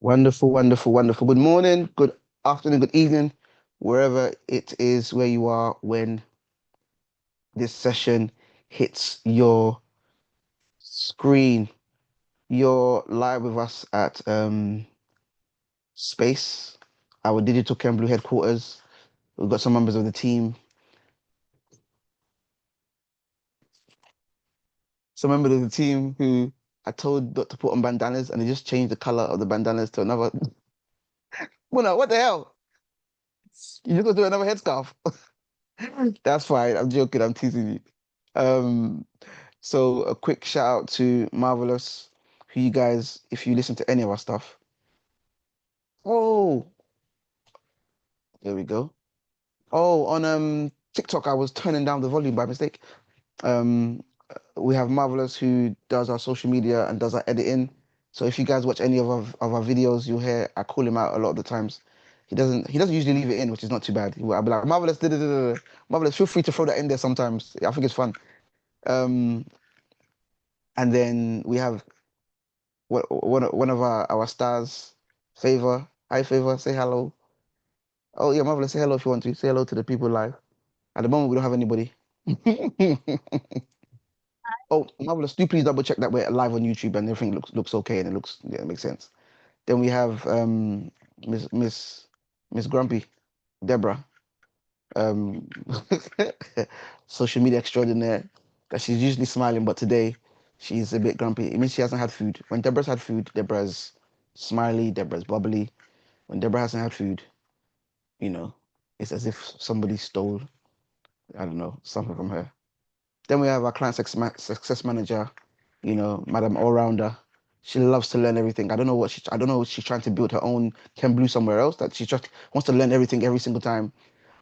Wonderful, wonderful, wonderful. Good morning, good afternoon, good evening, wherever it is where you are when this session hits your screen. You're live with us at Space, our Digital Ken Blue headquarters. We've got some members of the team, some members of the team who I told not to put on bandanas and they just changed the color of the bandanas to another. Well, what the hell? You just gonna do another headscarf? That's fine. I'm joking. I'm teasing you. Um, so a quick shout out to Marvelous, who you guys, if you listen to any of our stuff. Oh, there we go. Oh, on TikTok, I was turning down the volume by mistake. Um, we have Marvelous who does our social media and does our editing. So if you guys watch any of our videos, you'll hear I call him out a lot of the times. He doesn't usually leave it in, which is not too bad. I'll be like, Marvelous, da, da, da, da, da." Marvelous, feel free to throw that in there sometimes. I think it's fun. Um, and then we have one of our stars, Favor. Hi, Favor. Say hello. Oh yeah, Marvelous. Say hello if you want to. Say hello to the people live. At the moment, we don't have anybody. Oh, Marvelous. Do please double check that we're live on YouTube and everything looks okay and it makes sense. Then we have Miss Miss Miss Grumpy, Deborah, um, social media extraordinaire. That she's usually smiling, but today she's a bit grumpy. It means she hasn't had food. When Deborah's had food, Deborah's smiley, Deborah's bubbly. When Deborah hasn't had food, you know, it's as if somebody stole, I don't know, something from her. Then we have our success manager, Madam All Rounder. She loves to learn everything. I don't know if she's trying to build her own Ken Blue somewhere else, that she just wants to learn everything every single time.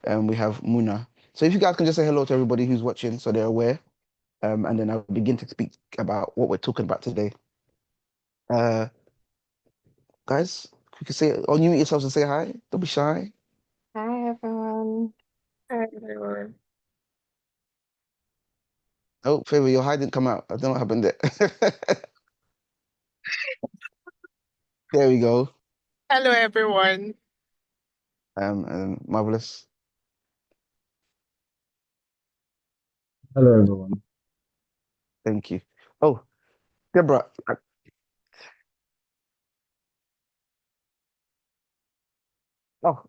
We have Muna. So if you guys can just say hello to everybody who's watching so they're aware, and then I'll begin to speak about what we're talking about today. Uh, guys, you can say, unmute yourselves and say hi. Don't be shy. Hi everyone. Hi everyone. Oh, Favor, your hi didn't come out. I don't know what happened there. There we go. Hello everyone. And Marvelous. Hello, everyone. Thank you. Oh, Deborah. Oh,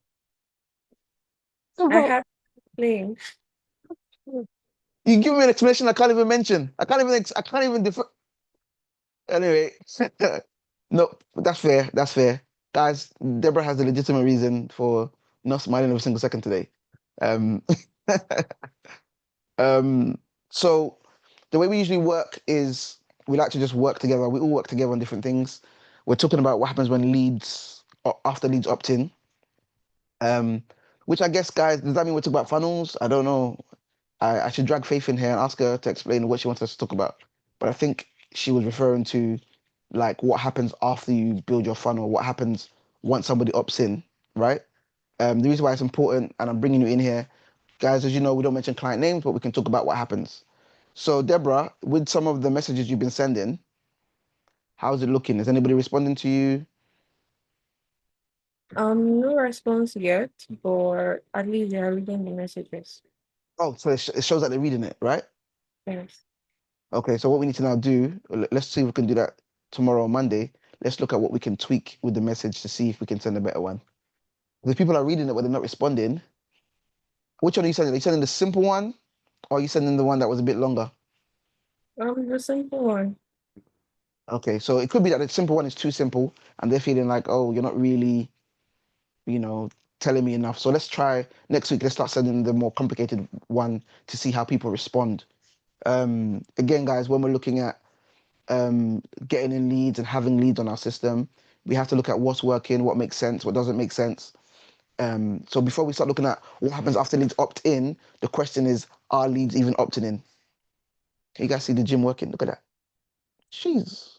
I Deborah, have name. you give me an explanation I can't even mention. I can't even defer. Anyway, no, that's fair. That's fair. Guys, Deborah has a legitimate reason for not smiling every single second today. Um, um, so the way we usually work is we like to just work together. We all work together on different things. We're talking about what happens when after leads opt in. Um, which I guess, guys, does that mean we're talking about funnels? I don't know. I should drag Faith in here and ask her to explain what she wants us to talk about. But I think she was referring to like what happens after you build your funnel, what happens once somebody opts in, right? The reason why it's important, and I'm bringing you in here, guys, as you know, we don't mention client names, but we can talk about what happens. So, Deborah, with some of the messages you've been sending, how's it looking? Is anybody responding to you? No response yet, but at least they are reading the messages. Oh, so it shows that they're reading it, right? Yes. Okay, so what we need to now do, let's see if we can do that tomorrow or Monday. Let's look at what we can tweak with the message to see if we can send a better one. If people are reading it but they're not responding, which one are you sending? Are you sending the simple one or are you sending the one that was a bit longer? The simple one. Okay, so it could be that the simple one is too simple and they're feeling like, oh, you're not really, you know, telling me enough. So let's try next week. Let's start sending the more complicated one to see how people respond. Again, guys, when we're looking at getting in leads and having leads on our system, we have to look at what's working, what makes sense, what doesn't make sense. So before we start looking at what happens after leads opt in, the question is, are leads even opting in? Can you guys see the gym working? Look at that. Jeez.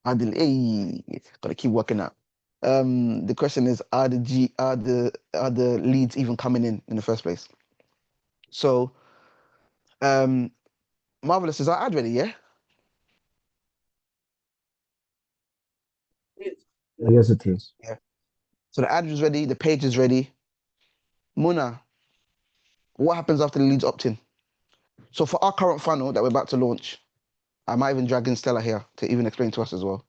Hey, gotta keep working out. The question is, are the leads even coming in the first place? So, um, Marvelous, is our ad ready? Yeah. Yes. I guess it is. Yeah. So the ad is ready, the page is ready. Muna, what happens after the leads opt-in? So for our current funnel that we're about to launch, I might even drag in Stella here to even explain to us as well.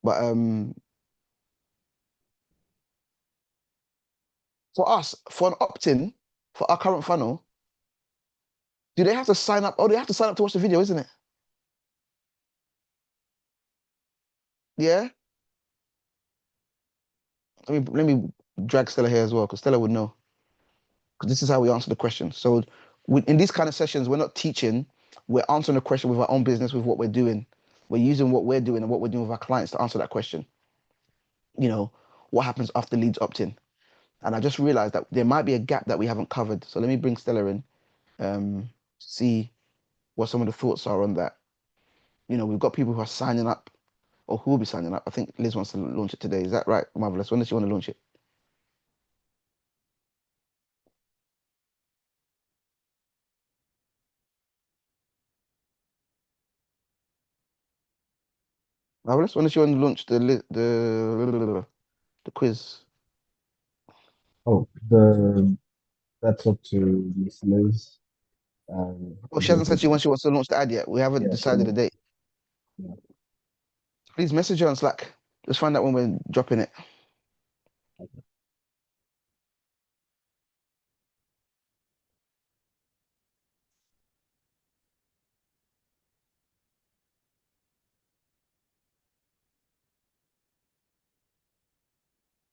But for us, for an opt-in, for our current funnel, do they have to sign up? Oh, they have to sign up to watch the video, isn't it? Yeah. Let me drag Stella here as well, because Stella would know. Because this is how we answer the question. So in these kind of sessions, we're not teaching, we're answering the question with our own business, with what we're doing. We're using what we're doing and what we're doing with our clients to answer that question. You know, what happens after leads opt-in? And I just realized that there might be a gap that we haven't covered. So let me bring Stella in, see what some of the thoughts are on that. You know, we've got people who are signing up or who will be signing up. I think Liz wants to launch it today. Is that right? Marvelous. When does she want to launch it? Marvelous. When does she want to launch the quiz? Oh, that's up to Miss Liz. Oh, she hasn't said she wants to launch the ad yet. We haven't Yeah, decided a date. yeah. Please message her on Slack. Let's find out when we're dropping it.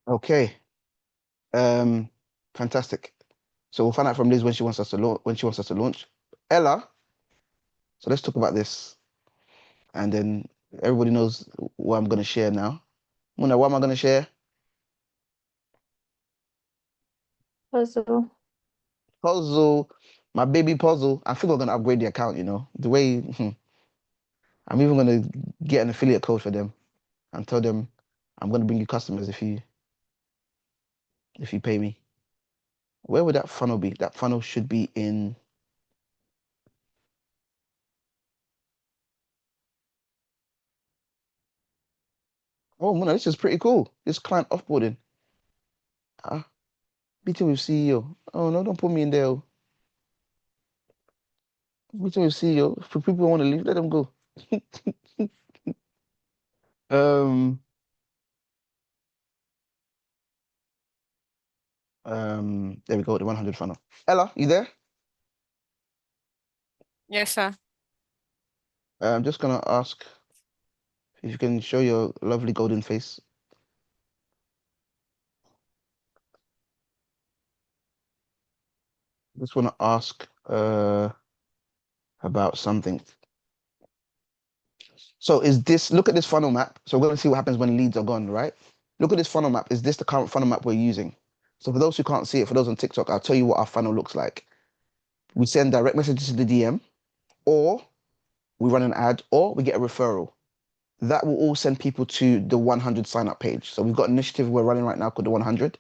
Okay. Um, Fantastic. So we'll find out from Liz when she wants us to launch. When she wants us to launch. Ella. So let's talk about this, and then everybody knows what I'm going to share now. Muna, what am I going to share? Puzzle. Puzzle, my baby puzzle. I think we're going to upgrade the account. You know, the way I'm even going to get an affiliate code for them and tell them I'm going to bring you customers if you pay me. Where would that funnel be? That funnel should be in. Oh, Muna, this is pretty cool. This client offboarding. Ah, meeting with CEO. Oh no, don't put me in there. Oh. Meeting with CEO. For people who want to leave, let them go. um, there we go. The 100 funnel. Ella, you there? Yes, sir. I'm just gonna ask if you can show your lovely golden face. Just want to ask about something. So is this, look at this funnel map. So we're going to see what happens when leads are gone, right? Look at this funnel map. Is this the current funnel map we're using? So for those who can't see it, for those on TikTok, I'll tell you what our funnel looks like. We send direct messages to the DM, or we run an ad, or we get a referral. That will all send people to the 100 sign up page. So we've got an initiative we're running right now called the 100.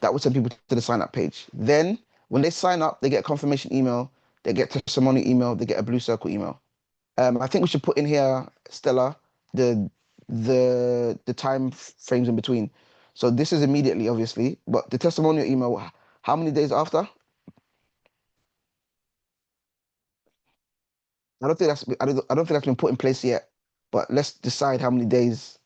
That will send people to the sign up page. Then when they sign up, they get a confirmation email, they get testimonial email, they get a blue circle email. I think we should put in here, Stella, the the time frames in between. So this is immediately, obviously, but the testimonial email, how many days after? I don't think that's been put in place yet. But let's decide how many days.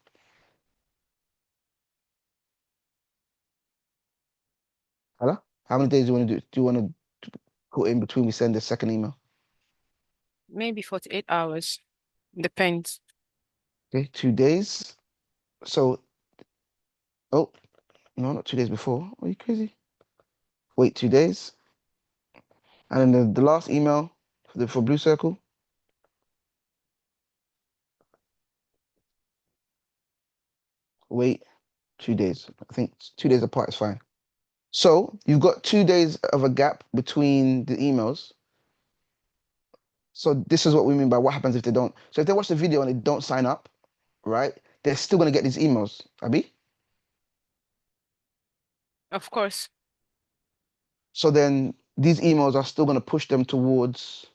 Hello? How many days do you want to do? Do you want to put in between we send the second email? Maybe 48 hours. Depends. Okay, 2 days. So, oh, no, not 2 days before. Are you crazy? Wait 2 days. And then the last email for Blue Circle, wait 2 days. I think 2 days apart is fine. So you've got 2 days of a gap between the emails. So this is what we mean by what happens if they don't. So if they watch the video and they don't sign up, right? They're still gonna get these emails, Abby. Of course. So then these emails are still gonna push them towards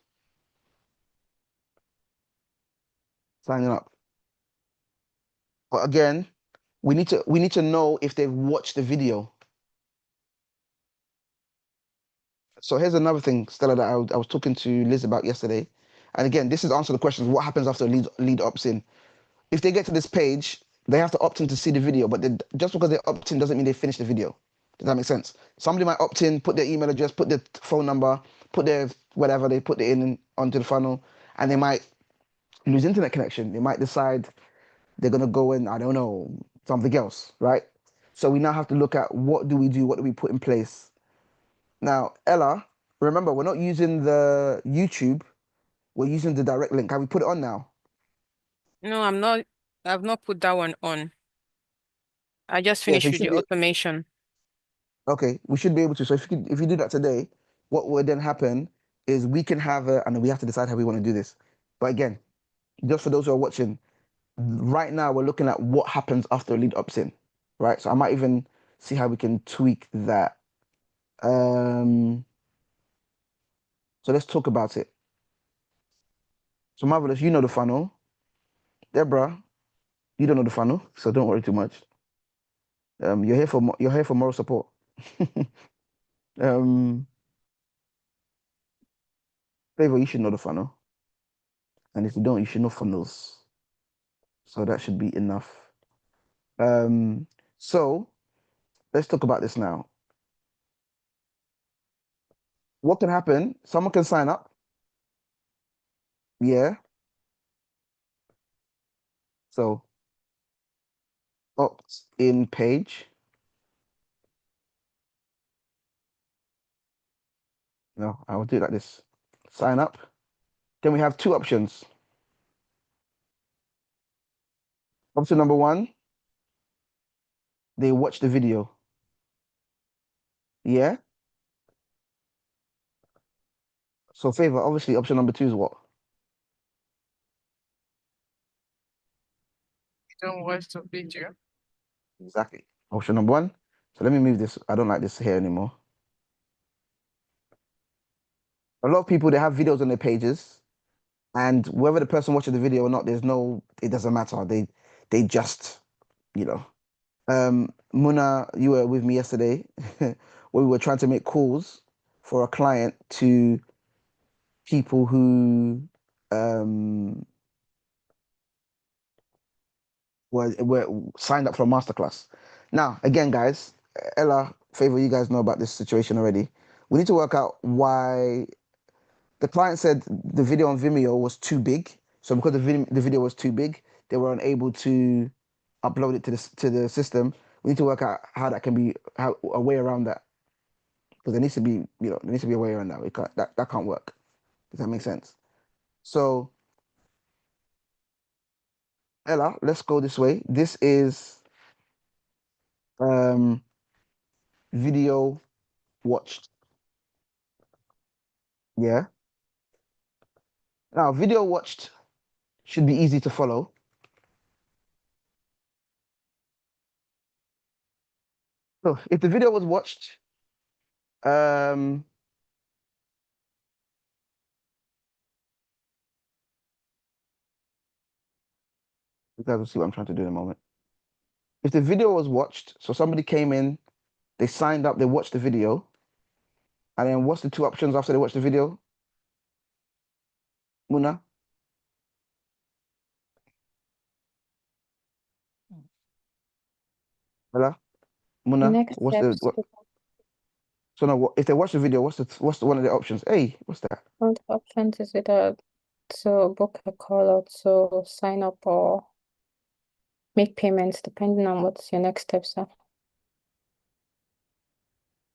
signing up. But again, we need to know if they've watched the video. So here's another thing, Stella, that I was talking to Liz about yesterday. And again, this is answer the questions. What happens after lead opts in? If they get to this page, they have to opt in to see the video, but just because they opt in doesn't mean they finish the video. Does that make sense? Somebody might opt in, put their email address, put their phone number, put their whatever, they put it in onto the funnel, and they might lose internet connection. They might decide they're gonna go and, I don't know, something else, right? So we now have to look at what do we do, what do we put in place. Now, Ella, remember, we're not using the YouTube, we're using the direct link. Have we put it on now? No, I'm not. I've not put that one on. I just Yeah, so finished you with should the be automation. okay. We should be able to. So if you do that today, what will then happen is we can have a, and we have to decide how we want to do this. But again, just for those who are watching, right now we're looking at what happens after a lead opts in, right? So I might even see how we can tweak that. So let's talk about it. So Marvelous, you know the funnel. Deborah, you don't know the funnel, so don't worry too much. You're here for moral support. um, Favor, you should know the funnel, and if you don't, you should know funnels. So that should be enough. So let's talk about this now. What can happen? Someone can sign up. Yeah. So opt in page. No, I will do it like this. Sign up. Then we have two options. Option number one, they watch the video. Yeah. So Favor, obviously option number two is what? Don't watch the video. Exactly. Option number one. So let me move this. I don't like this here anymore. A lot of people, they have videos on their pages, and whether the person watches the video or not, it doesn't matter. They just, you know. Muna, you were with me yesterday where we were trying to make calls for a client to people who um were signed up for a masterclass. Now, again, guys, Ella, Favor, you guys know about this situation already. We need to work out why the client said the video on Vimeo was too big. So because the video was too big, they were unable to upload it to the system. We need to work out how that can be a way around that. Because there needs to be, there needs to be a way around that. That can't work. Does that make sense? So Ella, let's go this way. This is um video watched. Yeah. Now video watched should be easy to follow. So if the video was watched, um you guys will see what I'm trying to do in a moment. If the video was watched, so somebody came in, they signed up, they watched the video, and then what's the two options after they watch the video? Muna? Ella? Muna? Next What's the steps. what? So now, if they watch the video, what's the one of the options? Hey, what's that? One of the options is either to book a call or to sign up or make payments, depending on what your next steps are.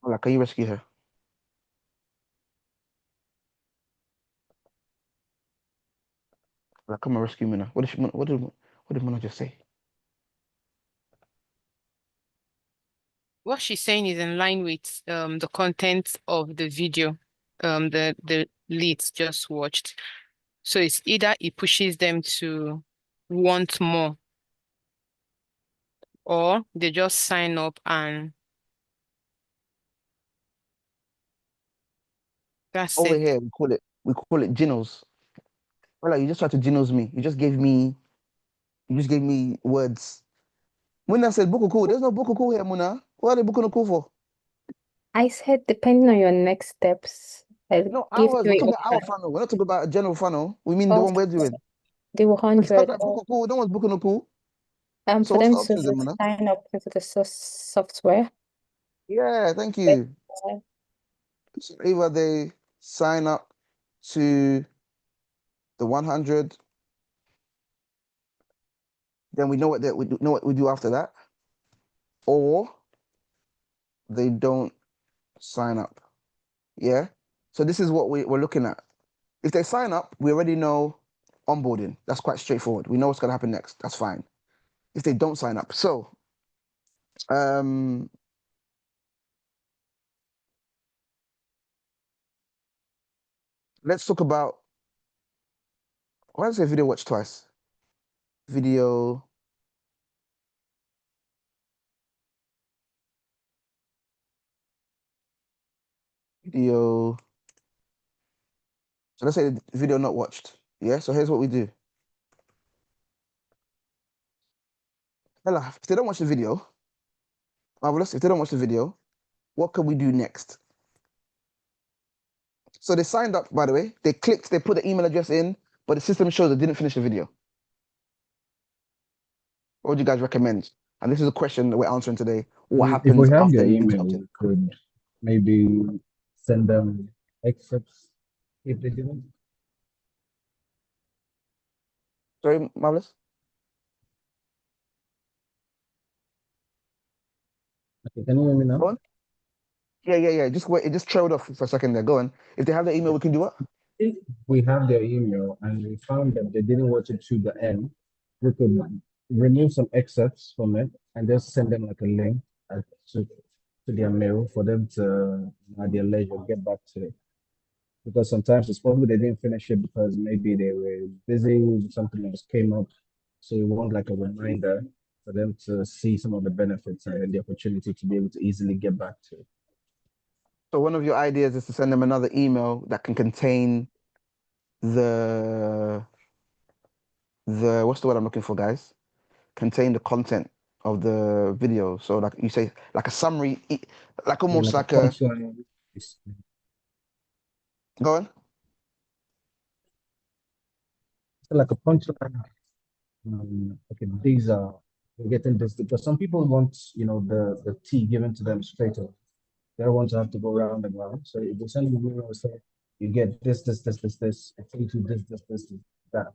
Like, can you rescue her? Like, come and rescue Muna. What did Muna just say? What she's saying is in line with the content of the video, the leads just watched. So it's either it pushes them to want more, or they just sign up and that's Over it. here, we call it Ginos. Well, like, you just tried to Ginos me. You just gave me words Muna said book a call. There's no book a call here, Muna. What are they booking a call for? I said depending on your next steps, I'll No, give ours. We're you talking a about our funnel. We're not talking about a general funnel. We mean the one we're doing. the If stuff 100 like book a call, no one's booking a call. So for what's them the to options then, Muna? sign up into the software. Yeah, thank you. Uh, So either they sign up to the 100, then we know what we do after that, or they don't sign up. Yeah. So this is what we're looking at. If they sign up, we already know onboarding. That's quite straightforward. We know what's gonna happen next. That's fine. If they don't sign up, so um, let's talk about. Why did I say video watch twice? Video. Video. So let's say the video not watched. Yeah. So here's what we do. Ella, if they don't watch the video, marvelous. If they don't watch the video, what can we do next? So they signed up, by the way. They clicked, they put the email address in, but the system shows they didn't finish the video. What would you guys recommend? And this is a question that we're answering today. What If we happens have after their leads email, opt-in? we could maybe send them excerpts if they didn't. Sorry, Marvelous? Okay, can you hear me now? Go on. Yeah. Just wait. It just trailed off for a second there. Go on. If they have the email, we can do what? If we have their email and we found that they didn't watch it to the end, we could remove some excerpts from it and just send them like a link to their mail for them to at their leisure get back to it. Because sometimes it's probably they didn't finish it because maybe they were busy, something else came up. So we want like a reminder for them to see some of the benefits and the opportunity to be able to easily get back to it. So one of your ideas is to send them another email that can contain the what's the word I'm looking for, guys? Contain the content of the video. So like you say, like a summary, like Yeah, almost like like a a. punchline. Go on. Like a punchline. Okay, these are we're getting this because some people want, the tea given to them straight away. They don't want to have to go round and round. So if you send them an email and say, you get this, I think you this, that.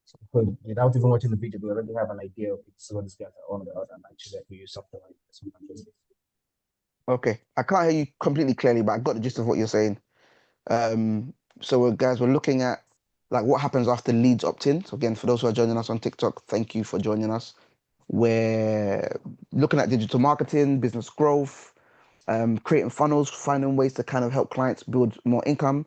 So without even watching the video, they already have an idea of what these guys are on about and actually we use something like this. Okay, I can't hear you completely clearly, but I got the gist of what you're saying. So guys, we're looking at like what happens after leads opt-in. So again, for those who are joining us on TikTok, thank you for joining us. We're looking at digital marketing, business growth, creating funnels, finding ways to kind of help clients build more income.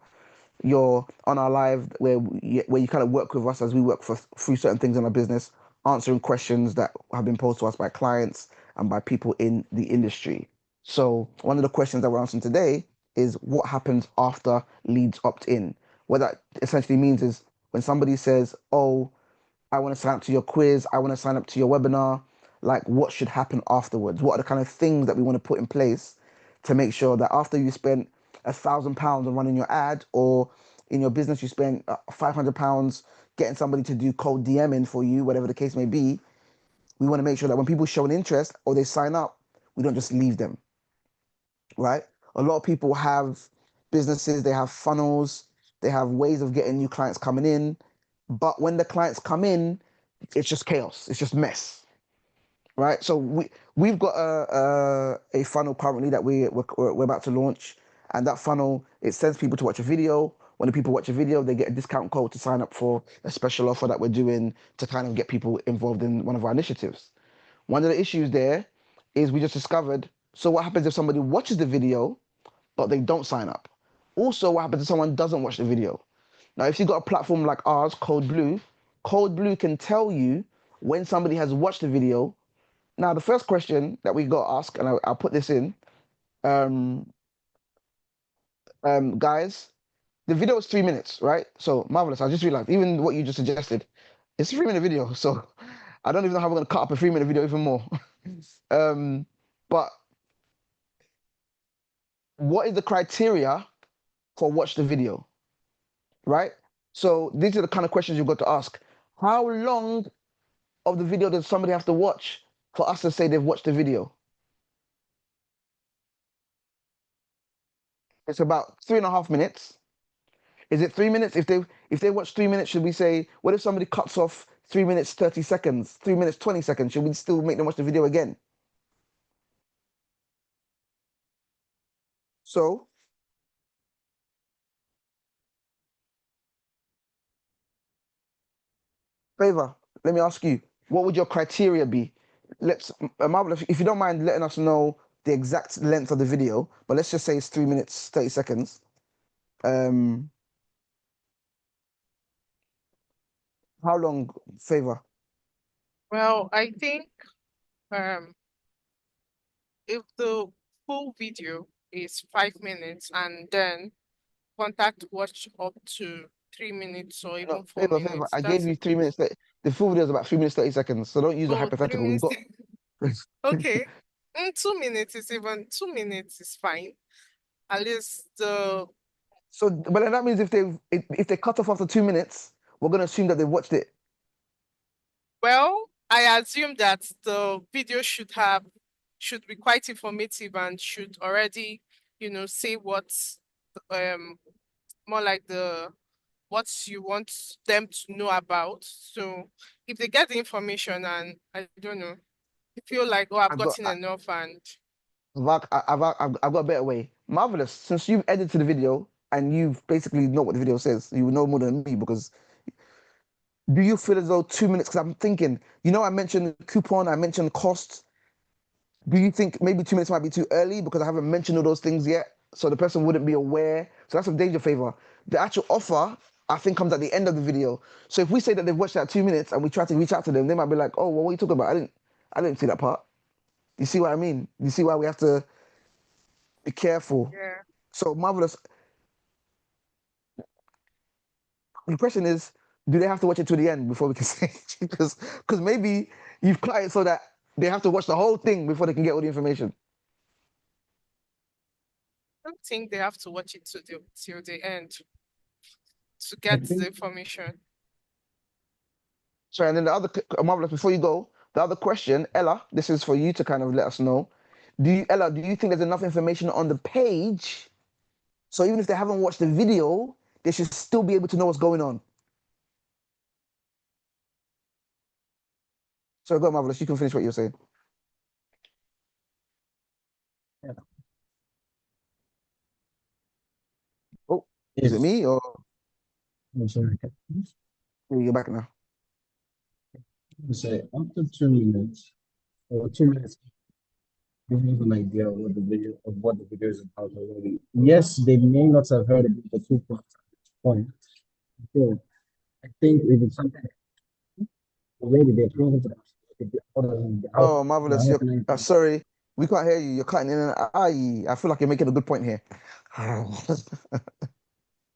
You're on our live where you kind of work with us as we work through certain things in our business, answering questions that have been posed to us by clients and by people in the industry. So one of the questions that we're answering today is what happens after leads opt in. What that essentially means is when somebody says, "Oh, I want to sign up to your quiz, I want to sign up to your webinar," like what should happen afterwards? What are the kind of things that we want to put in place to make sure that after you spent £1,000 on running your ad, or in your business you spent £500 getting somebody to do cold DMing for you, whatever the case may be, we want to make sure that when people show an interest or they sign up, we don't just leave them, right? A lot of people have businesses, they have funnels, they have ways of getting new clients coming in, but when the clients come in, it's just chaos, it's just mess, right? So we've got a funnel currently that we're about to launch, and that funnel, it sends people to watch a video. When the people watch a video, they get a discount code to sign up for a special offer that we're doing to kind of get people involved in one of our initiatives. One of the issues there is we just discovered, so what happens if somebody watches the video but they don't sign up? Also, what happens if someone doesn't watch the video? Now, if you've got a platform like ours, Code Blue can tell you when somebody has watched the video. Now, the first question that we got asked, and I'll put this in, um, guys, the video is 3 minutes, right? So marvelous. I just realized, even what you just suggested, it's a 3-minute video. So I don't even know how we're gonna cut up a 3-minute video even more. But what is the criteria for watch the video, right? So these are the kind of questions you've got to ask. How long of the video does somebody have to watch for us to say they've watched the video? It's about 3.5 minutes. Is it 3 minutes? If they watch 3 minutes, should we say, what if somebody cuts off 3 minutes 30 seconds, 3 minutes 20 seconds? Should we still make them watch the video again? So Favor, let me ask you, what would your criteria be? Let's, Marvelous, if you don't mind letting us know the exact length of the video, but let's just say it's 3 minutes 30 seconds. Um, how long, Favor? Well, I think if the full video is 5 minutes and then contact watch up to 3 minutes or No, even four Favor, minutes, I gave that's you 3 minutes. The full video is about 3 minutes 30 seconds, so don't use a three hypothetical. We've minutes. got. Okay. 2 minutes is even 2 minutes is fine. At least the So, but then that means if they cut off after 2 minutes, we're gonna assume that they've watched it. well, I assume that the video should be quite informative and should already, say what's more like what you want them to know about. So if they get the information and I don't know, you feel like, oh, I've I've got gotten enough and I've got a better way. Marvelous. Since you've edited the video and you've basically know what the video says, you know more than me because do you feel as though 2 minutes? Because I'm thinking, I mentioned coupon, I mentioned costs. Do you think maybe 2 minutes might be too early because I haven't mentioned all those things yet? So the person wouldn't be aware. So that's a danger Favor. The actual offer, I think, comes at the end of the video. So if we say that they've watched that 2 minutes and we try to reach out to them, they might be like, oh, well, what are you talking about? I didn't see that part. You see what I mean? You see why we have to be careful. yeah. So Marvelous. The question is, do they have to watch it to the end before we can say? Because maybe you've cut it so that they have to watch the whole thing before they can get all the information. I don't think they have to watch it till the end to I get the think information. Sorry, and then the other Marvelous, before you go, the other question, Ella, this is for you to kind of let us know. Ella, do you think there's enough information on the page? So even if they haven't watched the video, they should still be able to know what's going on. So go, Marvelous, you can finish what you're saying. Yeah. Oh, is it me or I'm sorry. you're back now? Say after 2 minutes or 2 minutes, you have an idea of what the video is about already. Yes, they may not have heard about the 2 point. So I think if it's something already they're proven to Oh, Marvelous, sorry, we can't hear you. You're cutting in and out. I feel like you're making a good point here.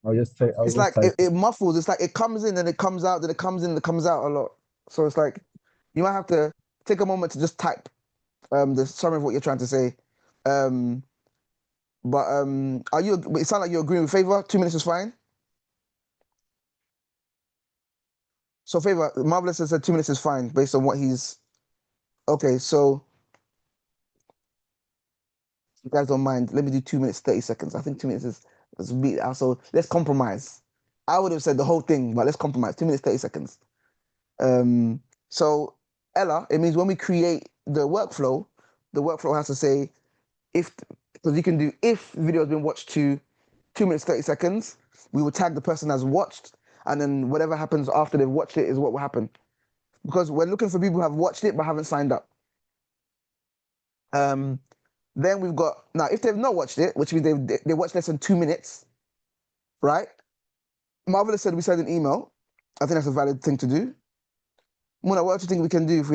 It's like it muffles. It's like it comes in and it comes out, then it comes in and it comes out a lot. So it's like you might have to take a moment to just type the summary of what you're trying to say. But it sounds like you're agreeing with Favor. 2 minutes is fine. So Favor, Marvelous has said 2 minutes is fine based on what he's. Okay, so you guys don't mind. Let me do 2 minutes 30 seconds. I think 2 minutes is beat out. So let's compromise. I would have said the whole thing, but let's compromise. 2 minutes 30 seconds. So Ella, it means when we create the workflow has to say because you can do if video has been watched to 2 minutes 30 seconds, we will tag the person as watched, and then whatever happens after they've watched it is what will happen. Because we're looking for people who have watched it but haven't signed up. Then we've got now if they've not watched it, which means they watched less than 2 minutes, right? Marvelous said we send an email. I think that's a valid thing to do. Muna, what do you think we can do if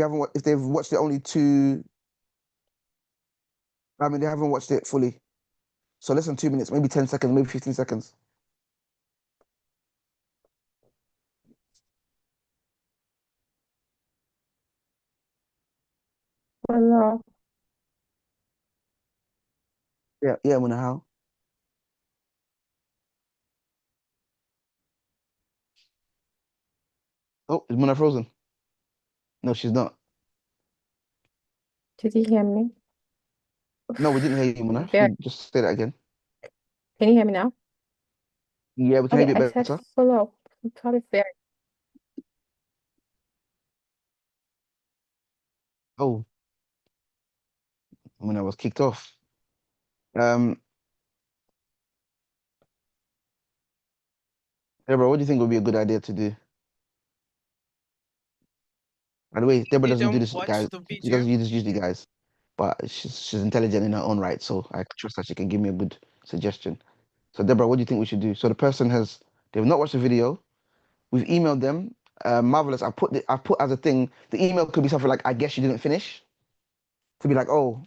they've watched it only they haven't watched it fully. So less than 2 minutes, maybe 10 seconds, maybe 15 seconds. follow. Yeah, yeah, Muna, how? Oh, is Muna frozen? No, she's not. Did you hear me? No, we didn't hear you, Muna. Very. Can you just say that again? Can you hear me now? Yeah, we can Okay, hear you I a bit said better. follow. I'm probably very. Oh, Muna was kicked off. Um, Deborah, what do you think would be a good idea to do? By the way, Deborah You doesn't do don't this, watch guys. the She doesn't video. do this usually, guys. But she's intelligent in her own right, so I trust that she can give me a good suggestion. So, Deborah, what do you think we should do? So the person they've not watched the video. We've emailed them. Marvelous. I put as a thing. The email could be something like, "I guess you didn't finish." To be like, oh,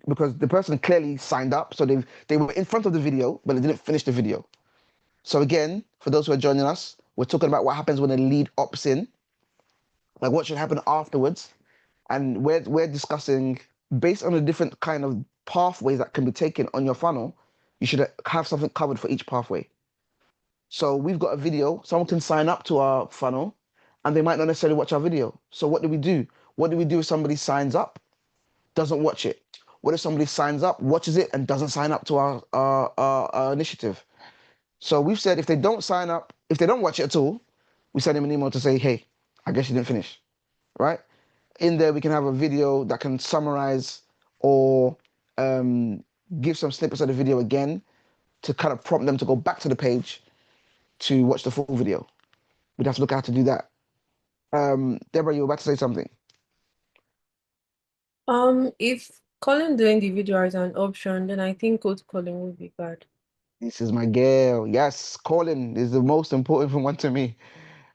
because the person clearly signed up, so they were in front of the video, but they didn't finish the video. So again, for those who are joining us, we're talking about what happens when a lead opts in, like what should happen afterwards, and we're discussing based on the different kind of pathways that can be taken on your funnel. You should have something covered for each pathway. So we've got a video. Someone can sign up to our funnel, and they might not necessarily watch our video. So what do we do? What do we do if somebody signs up, doesn't watch it? What if somebody signs up, watches it, and doesn't sign up to our initiative? So we've said if they don't sign up, if they don't watch it at all, we send them an email to say, hey, I guess you didn't finish, right? In there, we can have a video that can summarize or um, give some snippets of the video again to kind of prompt them to go back to the page to watch the full video. We'd have to look at how to do that. Deborah, you were about to say something. If calling during the video is an option, then I think cold calling would be bad. This is my girl. Yes, calling is the most important one to me.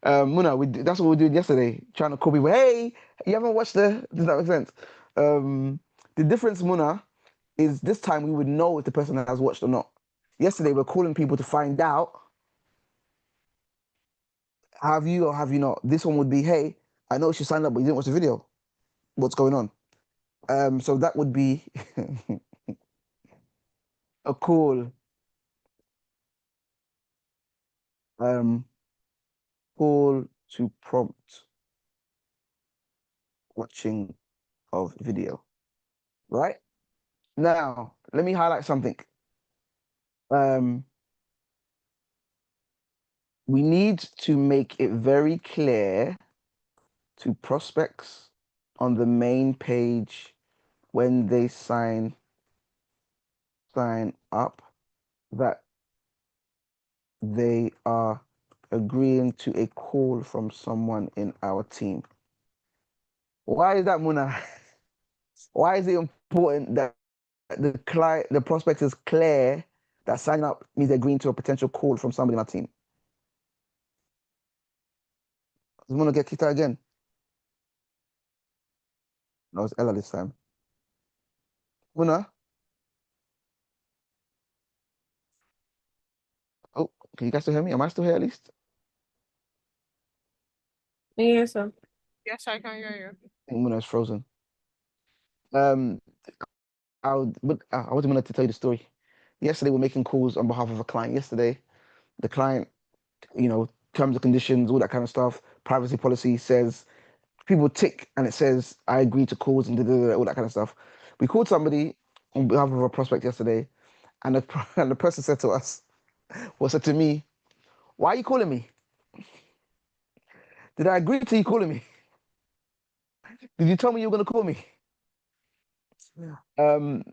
Muna, that's what we did yesterday, trying to call people. Hey, you haven't watched does that make sense? The difference, Muna, is this time we would know if the person has watched or not. Yesterday, we're calling people to find out, have you or have you not? This one would be, hey, I know she signed up, but you didn't watch the video. What's going on? So that would be a call, um, call to prompt watching of video, right? Now, let me highlight something. Um, we need to make it very clear to prospects on the main page when they sign up that they are agreeing to a call from someone in our team. Why is that, Muna? Why is it important that the prospect is clear that signing up means they're agreeing to a potential call from somebody in our team? Is Muna get kicked out again? No, it's Ella this time. Muna? Oh, can you guys still hear me? Am I still here at least? Yes, sir. Yes, I can hear you. I think Muna's frozen. Um, I wasn't gonna to tell you the story. Yesterday, we're making calls on behalf of a client. Yesterday, the client, terms and conditions, all that kind of stuff, privacy policy says people tick and it says I agree to calls and all that kind of stuff. We called somebody on behalf of a prospect yesterday, and and the person said to us, said to me, "Why are you calling me? Did I agree to you calling me? Did you tell me you were gonna call me?" And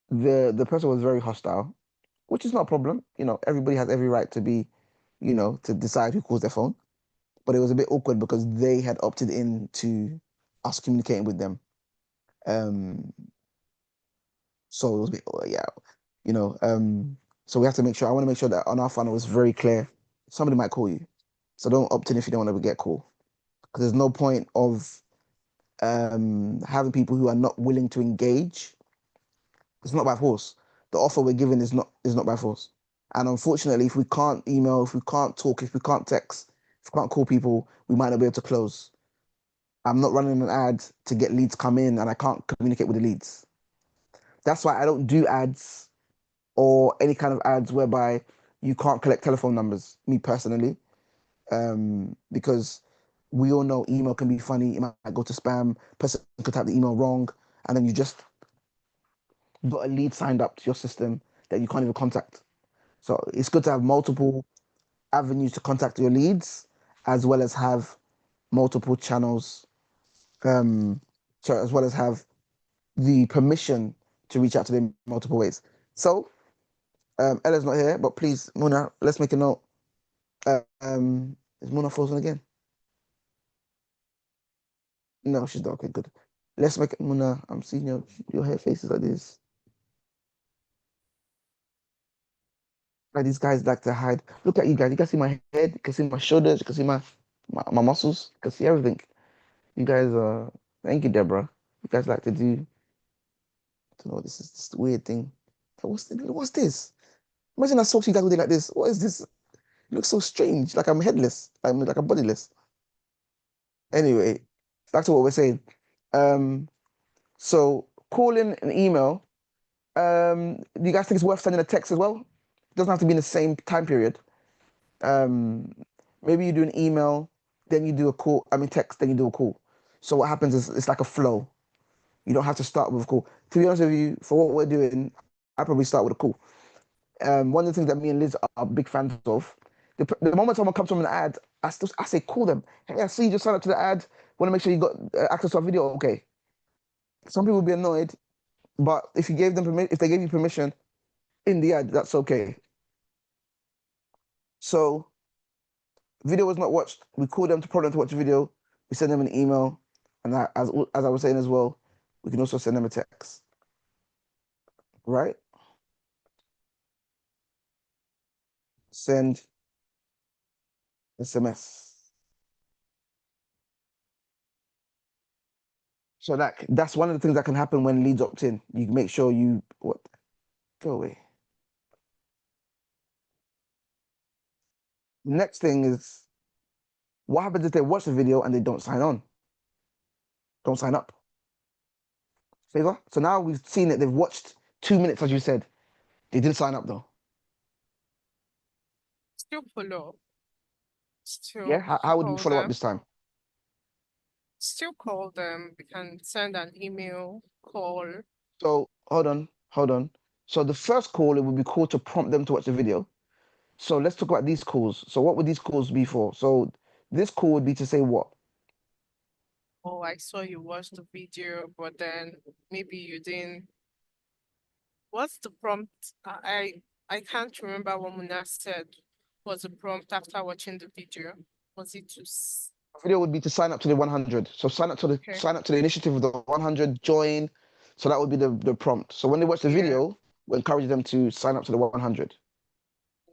the person was very hostile, which is not a problem. Everybody has every right to be, to decide who calls their phone. But it was a bit awkward because they had opted in to us communicating with them. Um, so it was a bit, yeah, so we have to make sure, I want to make sure that on our funnel it's very clear. Somebody might call you. So don't opt in if you don't want to get called. Because there's no point of having people who are not willing to engage. It's not by force. The offer we're giving is not by force. And unfortunately, if we can't email, if we can't talk, if we can't text, if we can't call people, we might not be able to close. I'm not running an ad to get leads come in and I can't communicate with the leads. That's why I don't do ads or any kind of ads whereby you can't collect telephone numbers, me personally, because we all know email can be funny. It might go to spam, person could type the email wrong, and then you just got a lead signed up to your system that you can't even contact. So it's good to have multiple avenues to contact your leads, as well as have multiple channels, so as well as have the permission to reach out to them multiple ways. So Ella's not here, but please, Muna, let's make a note. Is Muna frozen again? No, she's not. Okay, good. Let's make Muna. I'm seeing your hair faces like this. Like these guys like to hide. Look at you guys. You can see my head. You can see my shoulders. You can see my muscles. You can see everything. You guys are. Thank you, Deborah. You guys like to do. I don't know. This is this weird thing. What's this? Imagine I saw you guys with it like this. What is this? It looks so strange. Like I'm headless. Like I'm bodiless. Anyway, back to what we're saying. So call in an email. Do you guys think it's worth sending a text as well? It doesn't have to be in the same time period. Um, Maybe you do an email, then you do a call. I mean, text, then you do a call. So what happens is it's like a flow. You don't have to start with a call. To be honest with you, for what we're doing, I probably start with a call. One of the things that me and Liz are big fans of, the moment someone comes from an ad, I say call them. Hey, I see you just signed up to the ad. Want to make sure you got access to our video? Okay. Some people will be annoyed, but if you gave them if they gave you permission in the ad, that's okay. So video was not watched. We call them to prompt them to watch the video. We send them an email, and as I was saying as well, we can also send them a text. Right? Send SMS. So that's one of the things that can happen when leads opt in. You make sure you what go away. Next thing is what happens if they watch the video and they don't sign on? Don't sign up. Favor? So now we've seen it, they've watched 2 minutes, as you said. They didn't sign up though. Still follow. Still Yeah? How would we call follow up them. this time? Still call them. We can send an email, call. So hold on. So the first call, it would be called to prompt them to watch the video. So let's talk about these calls. So what would these calls be for? So this call would be to say what? Oh, I saw you watched the video, but then maybe you didn't. What's the prompt? I can't remember what Muna said was the prompt after watching the video. Was it to Video would be to sign up to the 100. So sign up to Okay. the initiative of the 100, join. So that would be the prompt. So when they watch the Yeah. video, we encourage them to sign up to the 100.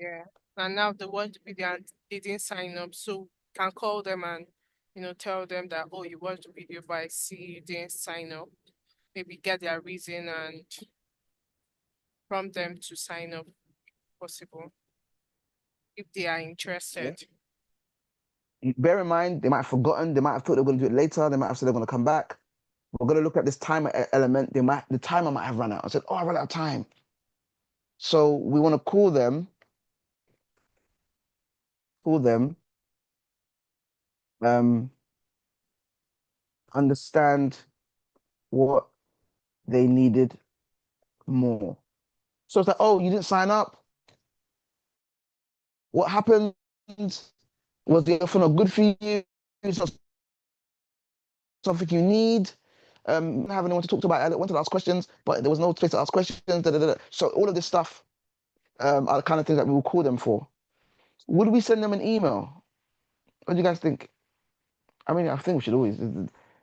Yeah. And now they watched the video and they didn't sign up. So can call them and tell them that, oh, you watched the video, but I see you didn't sign up. Maybe get their reason and prompt them to sign up if possible. If they are interested. Bear in mind, they might have forgotten. They might have thought they were going to do it later. They might have said they're going to come back. We're going to look at this timer element. The timer might have run out. I said, oh, I ran out of time. So we want to call them, understand what they needed more. So it's like, oh, you didn't sign up. What happened? Was the offer not good for you? It's not something you need. I didn't have anyone to talk to about it. I wanted to ask questions, but there was no space to ask questions. So all of this stuff are the kind of things that we will call them for. Would we send them an email? What do you guys think? I mean, I think we should always,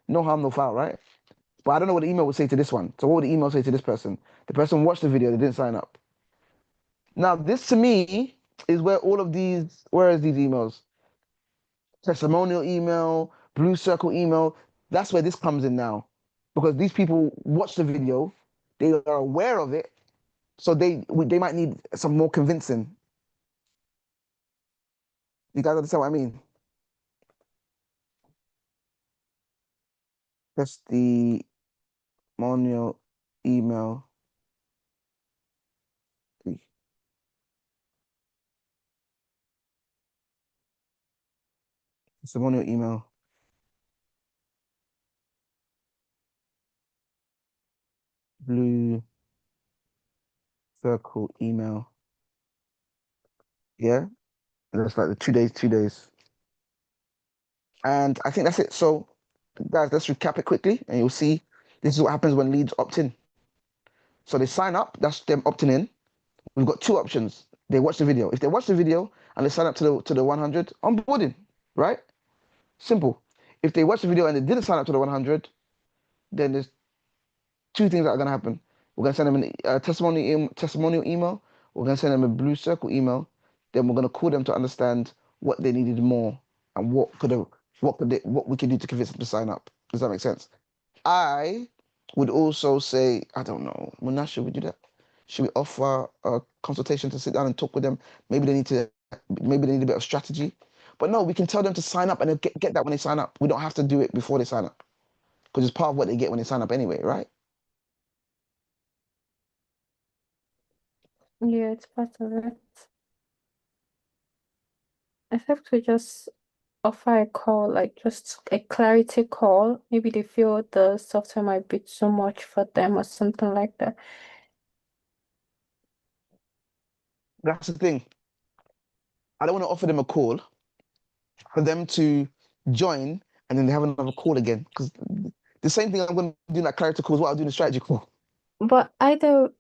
no harm, no foul, right? But I don't know what the email would say to this one. So what would the email say to this person? The person watched the video, they didn't sign up. Now, this to me is where all of these, where is these emails? Testimonial email, blue circle email. That's where this comes in now. Because these people watch the video, they are aware of it, so they might need some more convincing. You guys understand what I mean? testimonial email. Testimonial email. Blue circle email. Yeah, and that's like the 2 days. And I think that's it. So, guys, let's recap it quickly, and you'll see this is what happens when leads opt in. So they sign up, that's them opting in. We've got two options. They watch the video. If they watch the video and they sign up to the 100, onboarding, right? Simple. If they watch the video and they didn't sign up to the 100, then there's two things that are going to happen. We're going to send them a testimonial email. We're going to send them a blue circle email. Then we're going to call them to understand what they needed more and what we could do to convince them to sign up. Does that make sense? I would also say, I don't know, Muna, should we do that? Should we offer a consultation to sit down and talk with them? Maybe they need a bit of strategy. But no, we can tell them to sign up and they'll get that when they sign up. We don't have to do it before they sign up because it's part of what they get when they sign up anyway, right? Yeah, it's part of it. I have to just offer a call, like just a clarity call. Maybe they feel the software might be too much for them or something like that. That's the thing. I don't want to offer them a call for them to join and then they have another call again because the same thing I'm going to do in that clarity call is what I'll do in the strategy call. But either,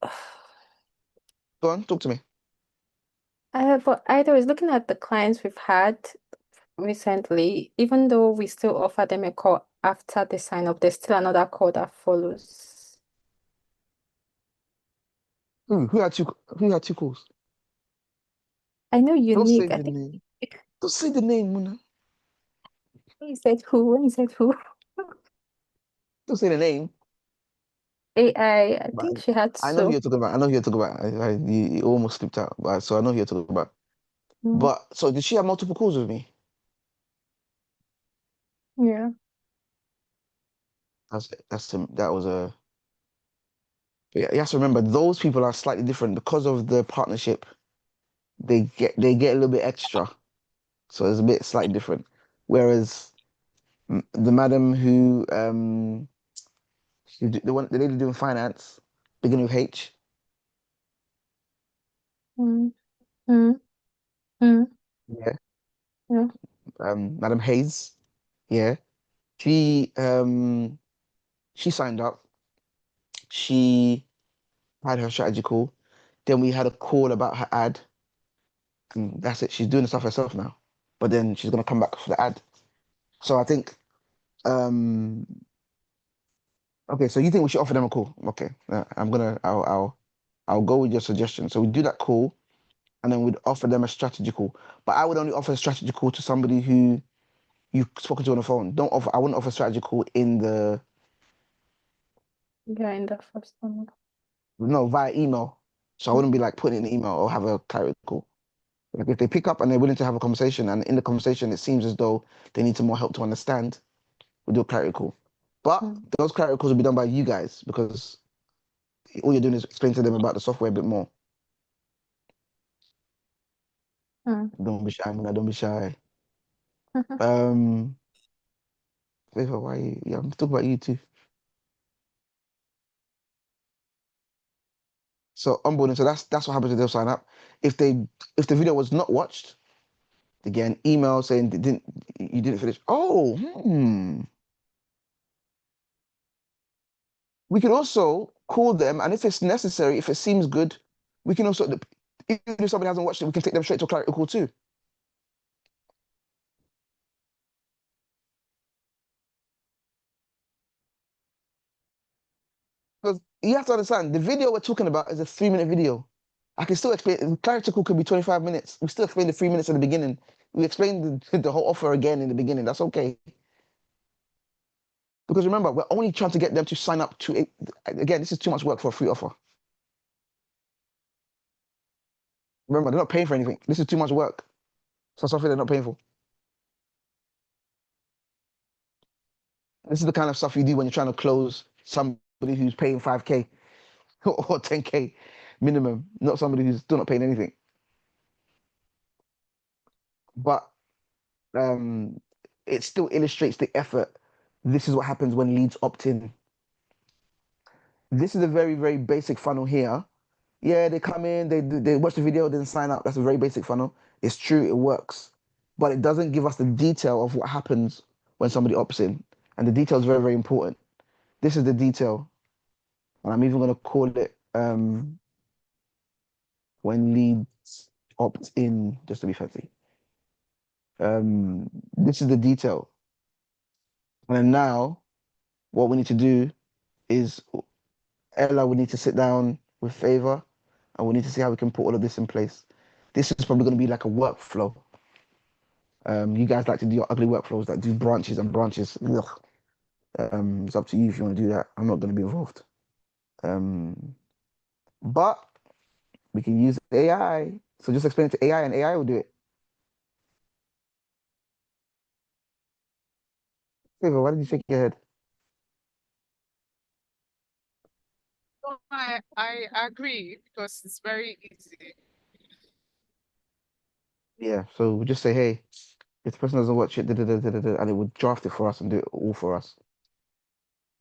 Go on, talk to me. either is looking at the clients we've had recently, even though we still offer them a call after they sign up, there's still another call that follows. Who had two calls? I know Don't say Unique. I the think name. Don't say the name, Muna. he said who? When he said who? Don't say the name. I But think she had I know who so. you're talking about. I know who you're talking about. You almost slipped out, but so I know who you're talking about. Mm, But so did she have multiple calls with me? yeah. That was a. But yeah, you have to remember those people are slightly different because of the partnership. They get a little bit extra, so it's a bit slightly different. Whereas the madam who the lady doing finance, beginning with H, Mm, mm, mm, yeah, yeah. Madam Hayes, yeah, she she signed up. She had her strategy call. Then we had a call about her ad, and that's it. She's doing the stuff herself now, but then she's gonna come back for the ad. So I think, um, okay. So you think we should offer them a call? Okay, I'll go with your suggestion. So we do that call, and then we'd offer them a strategy call. But I would only offer a strategy call to somebody who you've spoken to on the phone. Don't offer. I wouldn't offer a strategy call in the Yeah, in the first one. no via email. So I wouldn't be like putting it in an email or have a clarity call. Like if they pick up and they're willing to have a conversation, and in the conversation it seems as though they need some more help to understand, we'll do a clarity call. But Mm, those clarity calls will be done by you guys because all you're doing is explain to them about the software a bit more. mm. Don't be shy, Muna, don't be shy. Um, Favor, why you? Yeah, I'm talking about you too. So onboarding, so that's what happens if they'll sign up. If the video was not watched, they get an email saying you didn't finish. Oh, we can also call them, and if it's necessary, if it seems good, we can also, even if somebody hasn't watched it, we can take them straight to a clarity call too. Because you have to understand, the video we're talking about is a 3-minute video. I can still explain, clarity call could be 25 minutes. We still explain the 3 minutes at the beginning. We explain the whole offer again in the beginning. That's okay. Because remember, we're only trying to get them to sign up to it. Again, this is too much work for a free offer. Remember, they're not paying for anything. This is too much work. So something they're not paying for. This is the kind of stuff you do when you're trying to close somebody who's paying 5K or 10K minimum, not somebody who's still not paying anything. But it still illustrates the effort. This is what happens when leads opt in. This is a very, very basic funnel here. Yeah, they come in, they watch the video, then sign up. That's a very basic funnel. It's true, it works. But it doesn't give us the detail of what happens when somebody opts in. And the detail is very, very important. This is the detail. And I'm even going to call it when leads opt in, just to be fancy. This is the detail. And now what we need to do is Ella would need to sit down with Favor and we need to see how we can put all of this in place. This is probably going to be like a workflow. You guys like to do your ugly workflows that do branches and branches. Ugh. It's up to you if you want to do that. I'm not going to be involved. But we can use AI. So just explain it to AI and AI will do it. Favor, why did you shake your head? No, I agree because it's very easy. Yeah, so we just say, hey, if the person doesn't watch it, and it would draft it for us and do it all for us.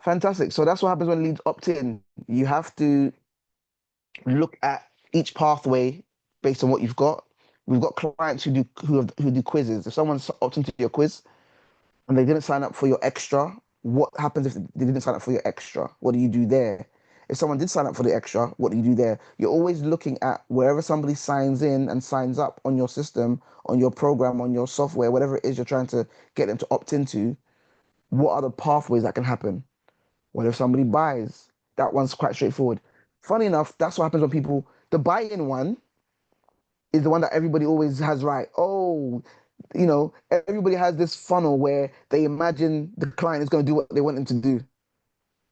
Fantastic. So that's what happens when leads opt in. You have to look at each pathway based on what you've got. We've got clients who do quizzes. If someone's opting to your quiz and they didn't sign up for your extra, what happens if they didn't sign up for your extra? What do you do there? If someone did sign up for the extra, what do you do there? You're always looking at wherever somebody signs in and signs up on your system, on your program, on your software, whatever it is you're trying to get them to opt into, what are the pathways that can happen? What if somebody buys? That one's quite straightforward. Funny enough, that's what happens when people, the buy-in one is the one that everybody always has right. Oh, everybody has this funnel where they imagine the client is going to do what they want them to do,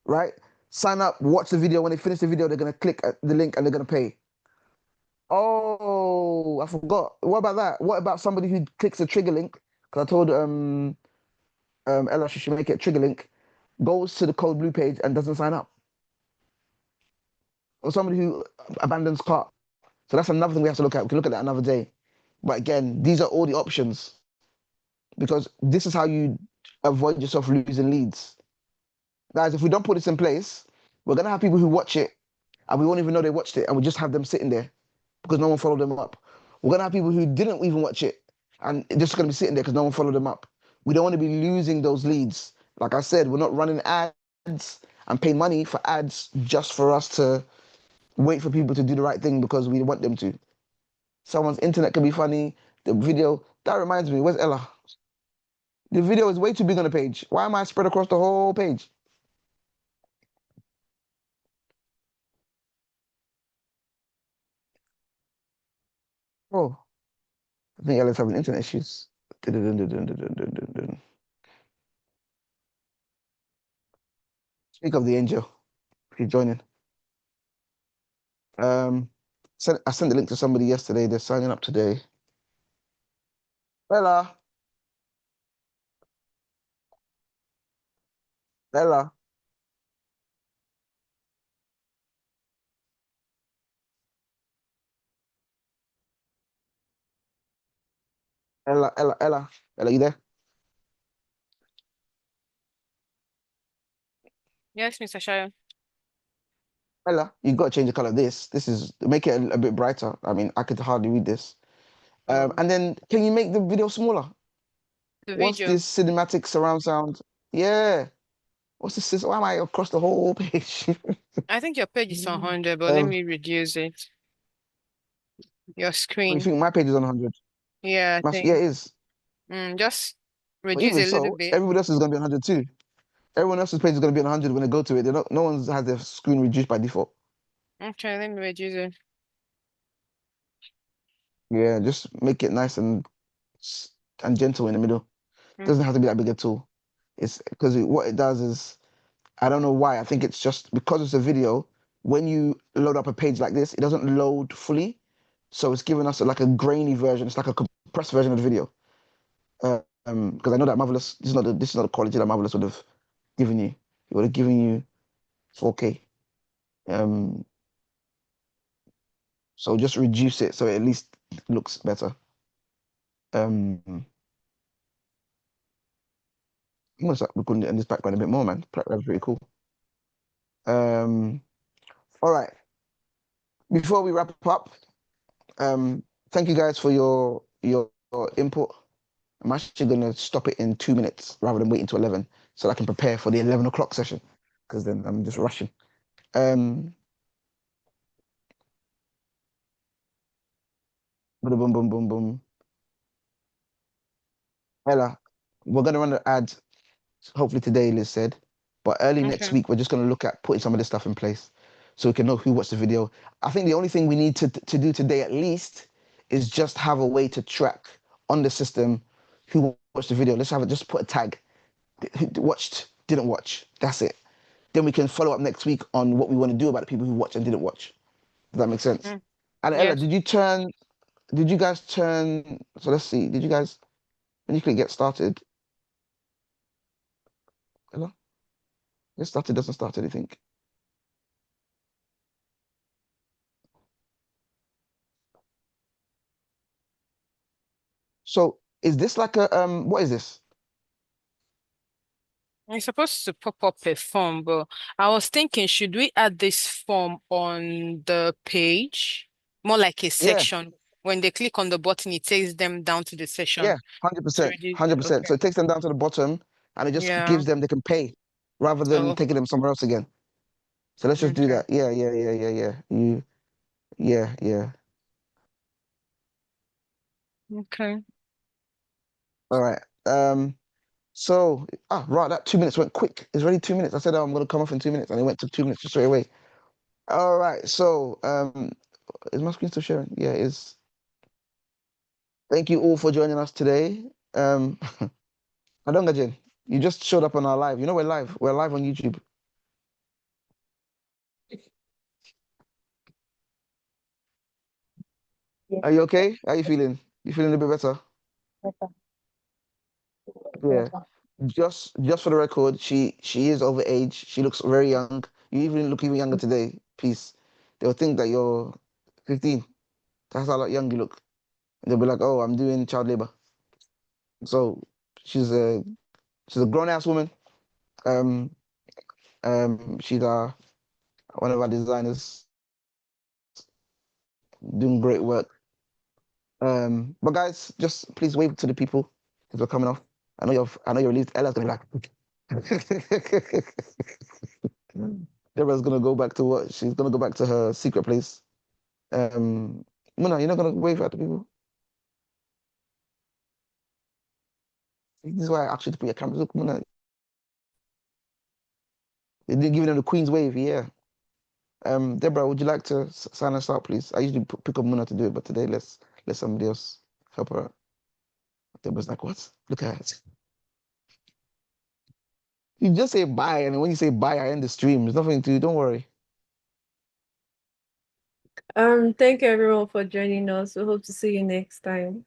right? Sign up, watch the video. When they finish the video, they're going to click the link and they're going to pay. Oh, I forgot. What about that? What about somebody who clicks a trigger link? Because I told Ella she should make it a trigger link, goes to the Code Blue page and doesn't sign up. Or somebody who abandons cart. So that's another thing we have to look at. We can look at that another day. But again, these are all the options because this is how you avoid yourself losing leads. Guys, if we don't put this in place, we're going to have people who watch it and we won't even know they watched it and we just have them sitting there because no one followed them up. We're going to have people who didn't even watch it and they're just going to be sitting there because no one followed them up. We don't want to be losing those leads. Like I said, we're not running ads and paying money for ads just for us to wait for people to do the right thing because we want them to. Someone's internet can be funny. The video, that reminds me, where's Ella? The video is way too big on the page. Why am I spread across the whole page? Oh, I think Ella's having internet issues. Speak of the angel, she's joining. I sent the link to somebody yesterday. They're signing up today. Ella. Ella. Ella, Ella, Ella. Ella, you there? Yes, Mr. Shayo. Ella, you got to change the color of this. This is, make it a bit brighter. I mean, I could hardly read this. And then can you make the video smaller? The What's video. this cinematic surround sound? Yeah. What's this? Why am I across the whole page? I think your page is 100, but let me reduce it. Your You screen. think my page is on 100? Yeah, I Yeah, think. it is. Just But reduce even a little so, bit. everybody else is going to be on 100 too. Everyone else's page is going to be on 100 when they go to it. No one's has their screen reduced by default. Okay, let me reduce it. Yeah, just make it nice and gentle in the middle. Doesn't have to be that big at all. It's because what it does is, I don't know why. I think it's just because it's a video. When you load up a page like this, it doesn't load fully. So it's giving us like a grainy version. It's like a compressed version of the video. Because I know that Marvelous, this is not the quality that Marvelous would have given you. It would have given you 4K. So just reduce it so it at least looks better. I'm gonna start recording it in this background a bit more, man. That's pretty cool. All right. Before we wrap up, thank you guys for your input. I'm actually gonna stop it in 2 minutes rather than waiting to 11, so I can prepare for the 11 o'clock session, because then I'm just rushing. Boom, boom, boom, boom, boom. Ella, we're gonna run the ad hopefully today, Liz said, but early next Okay. week we're just gonna look at putting some of this stuff in place so we can know who watched the video. I think the only thing we need to do today at least is just have a way to track on the system who watched the video. Let's have it, just put a tag. Who watched, didn't watch. That's it. Then we can follow up next week on what we want to do about the people who watched and didn't watch. Does that make sense? Mm. And Ella, Yes. did you guys turn, so let's see, did you guys, when you click get started, Ella? Get started doesn't start anything. So is this like a, what is this? It's supposed to pop up a form, but I was thinking, should we add this form on the page? More like a Yeah, section. When they click on the button, it takes them down to the section yeah, to 100%, reduce. 100%. Okay. So it takes them down to the bottom and it just Yeah. gives them, they can pay rather than Oh, taking them somewhere else again. So let's just do okay. that. Yeah. Yeah. Okay. All right. So, right, that 2 minutes went quick. It's already 2 minutes. I said, I'm going to come off in 2 minutes, and it went to 2 minutes just straight away. All right. So, is my screen still sharing? Yeah, it is. Thank you all for joining us today. Adongajin, you just showed up on our live. You know, we're live. We're live on YouTube. Are you okay? How are you feeling? You feeling a bit better? Yeah. Just for the record, she is over age. She looks very young. You even look even younger today. Peace. They'll think that you're 15. That's how young you look. They'll be like, "Oh, I'm doing child labor." So she's a grown ass woman. Um, she's one of our designers, doing great work. But guys, just please wave to the people because we're coming off. I know you're relieved. Ella's gonna be like, Deborah's gonna go back to what she's gonna go back to her secret place. Muna, you're not gonna wave at the people. This is why I asked you to put your cameras. Look, Muna, they didn't give them the Queen's wave. Yeah. Deborah, would you like to sign us out, please? I usually pick up Muna to do it, but today let's let somebody else help her out. Deborah's like, what? Look at it. You just say bye, and when you say bye, I end the stream. There's nothing to do. Don't worry. Thank you everyone for joining us. We hope to see you next time.